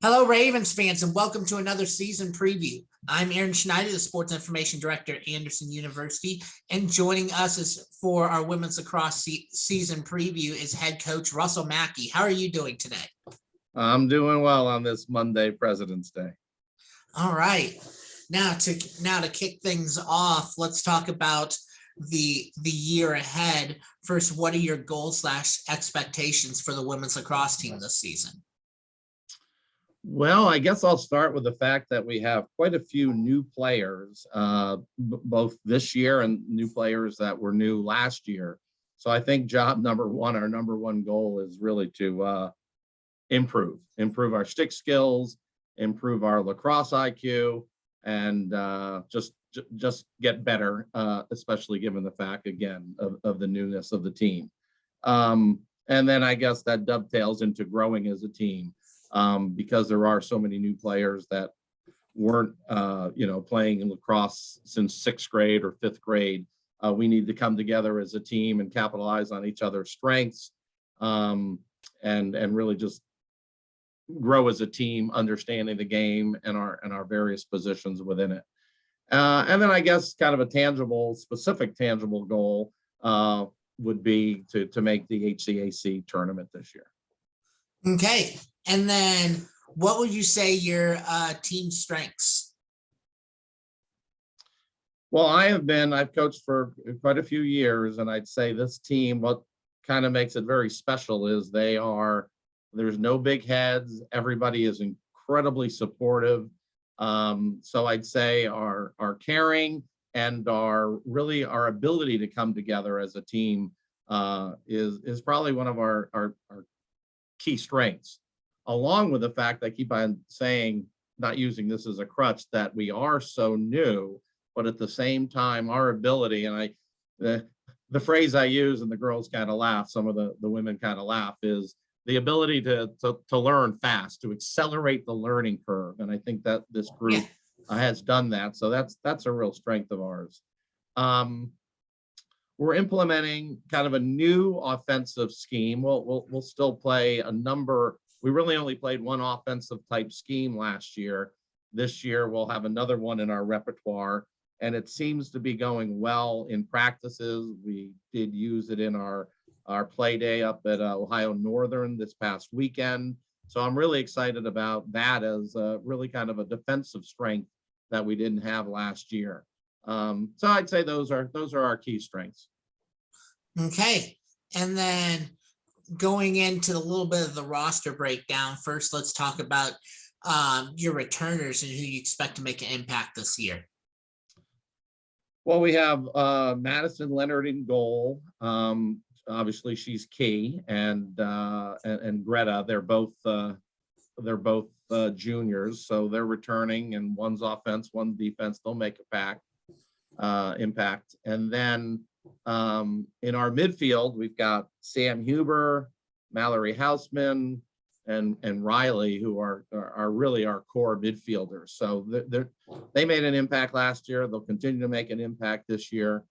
Hello, Ravens fans, and welcome to another season preview. I'm Aaron Schneider, the Sports Information Director at Anderson University, and joining us for our Women's Lacrosse season preview is head coach Russell Mackey. How are you doing today? I'm doing well on this Monday, President's Day. All right. Now to kick things off, let's talk about the year ahead. First, what are your goals / expectations for the women's lacrosse team this season? Well, I guess I'll start with the fact that we have quite a few new players, both this year and new players that were new last year. So I think job number one, our number one goal is really to improve our stick skills, improve our lacrosse IQ, and just get better, especially given the fact, again, of the newness of the team. And then I guess that dovetails into growing as a team. Because there are so many new players that weren't, playing in lacrosse since 6th grade or 5th grade. We need to come together as a team and capitalize on each other's strengths, and really just grow as a team, understanding the game and our various positions within it. And then I guess kind of a specific tangible goal would be to make the HCAC tournament this year. Okay. And then what would you say your team strengths? Well, I've coached for quite a few years, and I'd say this team, what kind of makes it very special is there's no big heads. Everybody is incredibly supportive. So I'd say our caring and our ability to come together as a team is probably one of our key strengths. Along with the fact I keep on saying, not using this as a crutch, that we are so new, but at the same time, our ability, and the phrase I use, and the girls kind of laugh, some of the women kind of laugh, is the ability to learn fast, to accelerate the learning curve. And I think that this group has done that. So that's a real strength of ours. We're implementing kind of a new offensive scheme. We'll still play a number. We really only played one offensive type scheme last year. This year, we'll have another one in our repertoire, and it seems to be going well in practices. We did use it in our play day up at Ohio Northern this past weekend. So I'm really excited about that as really kind of a defensive strength that we didn't have last year. So I'd say those are our key strengths. Okay. And then going into a little bit of the roster breakdown, first, let's talk about your returners and who you expect to make an impact this year. Well, we have Madison Leonard in goal. Obviously, she's key, and Greta. They're both juniors, so they're returning, and one's offense, one's defense. They'll make impact. And then in our midfield, we've got Sam Huber, Mallory Houseman, and Riley, who are really our core midfielders. So they made an impact last year. They'll continue to make an impact this year.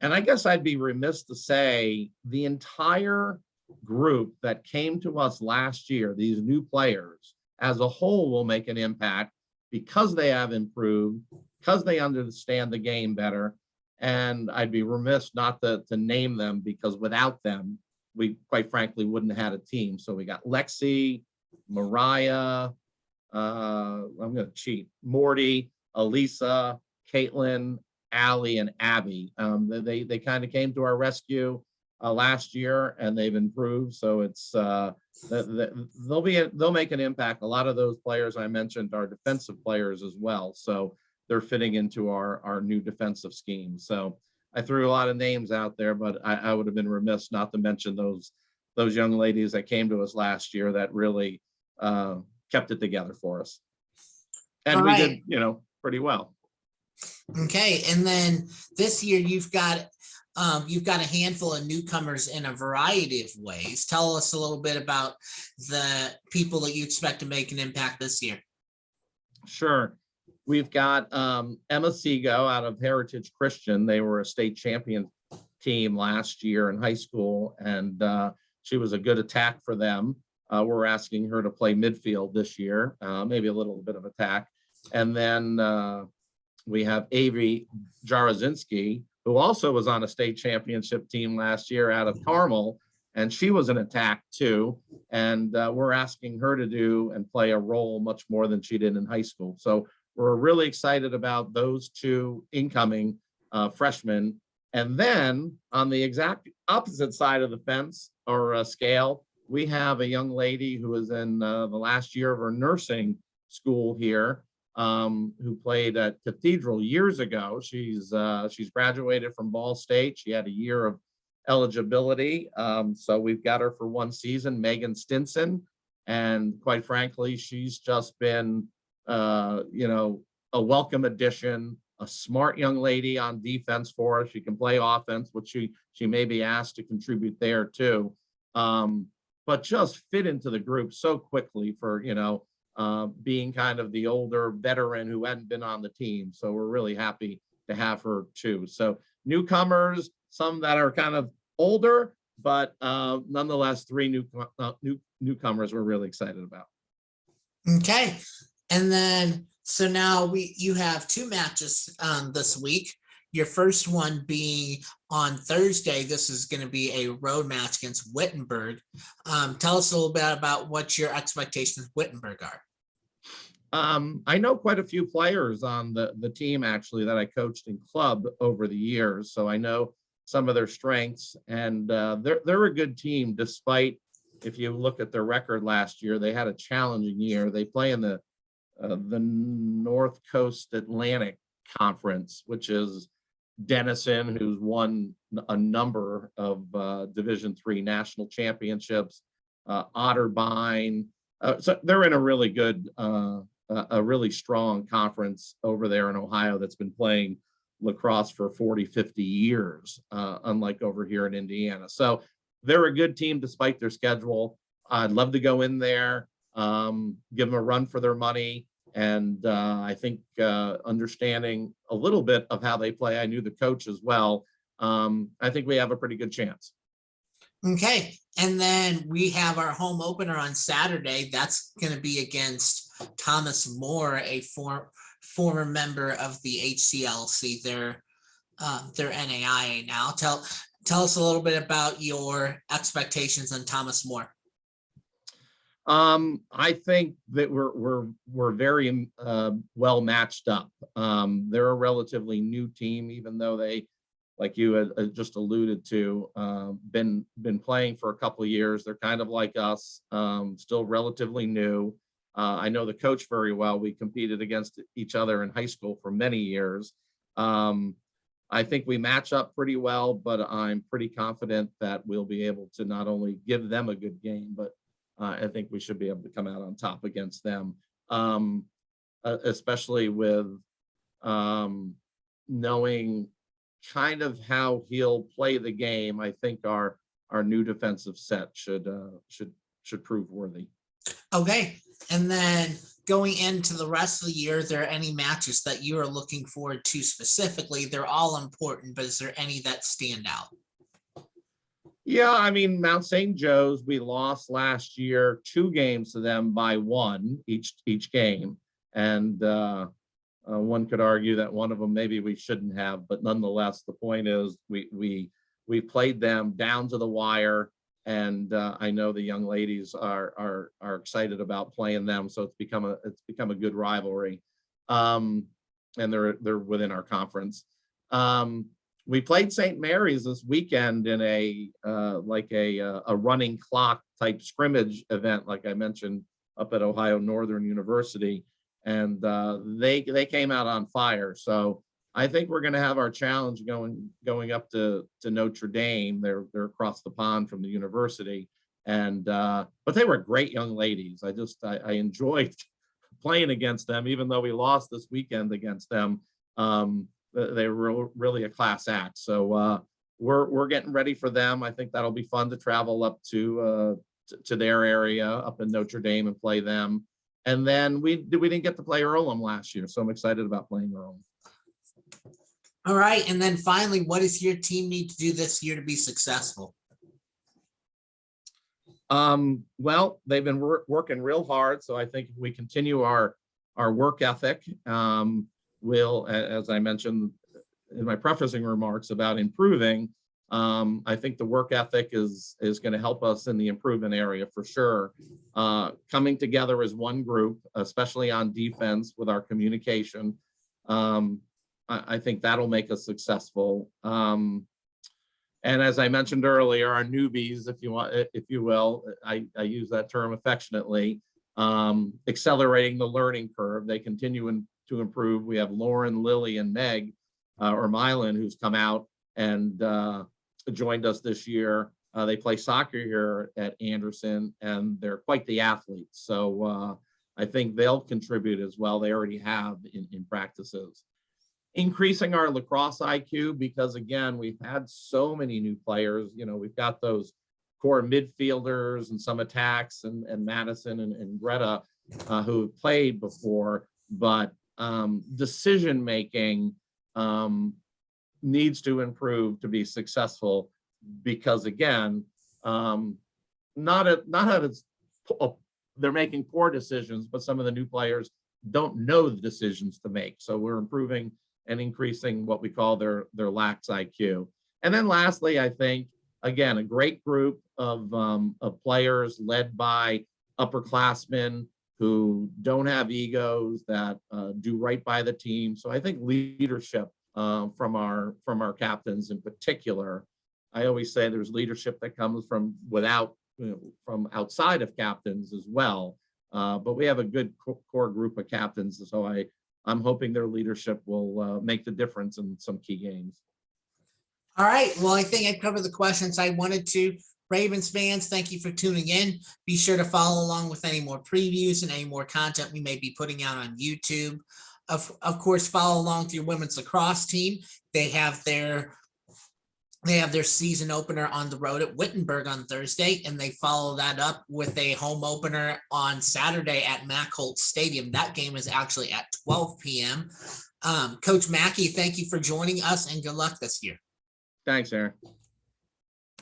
And I guess I'd be remiss to say the entire group that came to us last year, these new players as a whole, will make an impact because they have improved, because they understand the game better. And I'd be remiss not to name them, because without them, we quite frankly wouldn't have had a team. So we got Lexi, Mariah, I'm going to cheat, Morty, Elisa, Caitlin, Allie, and Abby. They kind of came to our rescue last year, and they've improved. So it's they'll make an impact. A lot of those players I mentioned are defensive players as well. So they're fitting into our new defensive scheme. So I threw a lot of names out there, but I would have been remiss not to mention those young ladies that came to us last year that really kept it together for us. And we did, pretty well. Okay. And then this year you've got a handful of newcomers in a variety of ways. Tell us a little bit about the people that you expect to make an impact this year. Sure. We've got Emma Seago out of Heritage Christian. They were a state champion team last year in high school, and she was a good attack for them. we're asking her to play midfield this year, maybe a little bit of attack. And then we have Avi Jarazynski, who also was on a state championship team last year out of Carmel, and she was an attack too. And we're asking her to do and play a role much more than she did in high school. So we're really excited about those two incoming freshmen. And then on the exact opposite side of the fence or scale, we have a young lady who is in the last year of her nursing school here, who played at Cathedral years ago. She's graduated from Ball State. She had a year of eligibility. So we've got her for one season, Megan Stinson. And quite frankly, she's just been, a welcome addition, a smart young lady on defense for us. She can play offense, which she may be asked to contribute there too. But just fit into the group so quickly for, being kind of the older veteran who hadn't been on the team. So we're really happy to have her too. So newcomers, some that are kind of older, but nonetheless, three newcomers we're really excited about. Okay. And then, so now you have two matches this week. Your first one being on Thursday. This is going to be a road match against Wittenberg. Tell us a little bit about what your expectations of Wittenberg are. I know quite a few players on the team actually that I coached in club over the years. So I know some of their strengths, and they're a good team despite, if you look at their record last year, they had a challenging year. They play in the North Coast Atlantic Conference, which is Denison, who's won a number of Division III national championships, Otterbein. So they're in a really good, a really strong conference over there in Ohio that's been playing lacrosse for 40, 50 years, unlike over here in Indiana. So they're a good team despite their schedule. I'd love to go in there, give them a run for their money. And I think understanding a little bit of how they play, I knew the coach as well. I think we have a pretty good chance. Okay. And then we have our home opener on Saturday. That's going to be against Thomas More, a former member of the HCLC. They're NAIA now. Tell us a little bit about your expectations on Thomas More. I think that we're very well matched up. They're a relatively new team, even though they, like you had just alluded to, been playing for a couple of years. They're kind of like us, still relatively new. I know the coach very well. We competed against each other in high school for many years. I think we match up pretty well, but I'm pretty confident that we'll be able to not only give them a good game, but I think we should be able to come out on top against them, especially with knowing kind of how he'll play the game. I think our new defensive set should prove worthy. Okay, and then going into the rest of the year, are there any matches that you are looking forward to specifically? They're all important, but is there any that stand out? Yeah, I mean, Mount St. Joe's, we lost last year 2 games to them by 1 each game. And one could argue that one of them maybe we shouldn't have, but nonetheless, the point is we played them down to the wire. And I know the young ladies are excited about playing them. So it's become a good rivalry. And they're within our conference. We played St. Mary's this weekend in a running clock type scrimmage event, like I mentioned, up at Ohio Northern University, and they came out on fire. So I think we're going to have our challenge going up to Notre Dame. They're across the pond from the university, and but they were great young ladies. I enjoyed playing against them, even though we lost this weekend against them. They were really a class act. So we're getting ready for them. I think that'll be fun to travel up to their area up in Notre Dame and play them. And then we didn't get to play Earlham last year, so I'm excited about playing Earlham. All right, and then finally, what does your team need to do this year to be successful? Well, they've been working real hard, so I think if we continue our work ethic, we'll, as I mentioned in my prefacing remarks about improving, I think the work ethic is going to help us in the improvement area for sure. Coming together as one group, especially on defense with our communication, I think that'll make us successful. And as I mentioned earlier, our newbies, if you will, I use that term affectionately, accelerating the learning curve. They continue to improve. We have Lauren, Lily, and Meg, or Mylan, who's come out and joined us this year. They play soccer here at Anderson, and they're quite the athletes. So I think they'll contribute as well. They already have in practices. Increasing our lacrosse IQ, because again, we've had so many new players. You know, we've got those core midfielders and some attacks, and Madison and Greta who have played before, but decision making needs to improve to be successful, because again, not that it's they're making poor decisions, but some of the new players don't know the decisions to make. So we're improving and increasing what we call their lax IQ. And then lastly, I think, again, a great group of players led by upperclassmen who don't have egos, that do right by the team. So I think leadership from our captains in particular. I always say there's leadership that comes from from outside of captains as well. But we have a good core group of captains. So I'm hoping their leadership will make the difference in some key games. All right. Well, I think I covered the questions I wanted to. Ravens fans, thank you for tuning in. Be sure to follow along with any more previews and any more content we may be putting out on YouTube. Of course, follow along with your women's lacrosse team. They have their season opener on the road at Wittenberg on Thursday, and they follow that up with a home opener on Saturday at Mackey Stadium. That game is actually at 12 p.m. Coach Mackey, thank you for joining us, and good luck this year. Thanks, Aaron.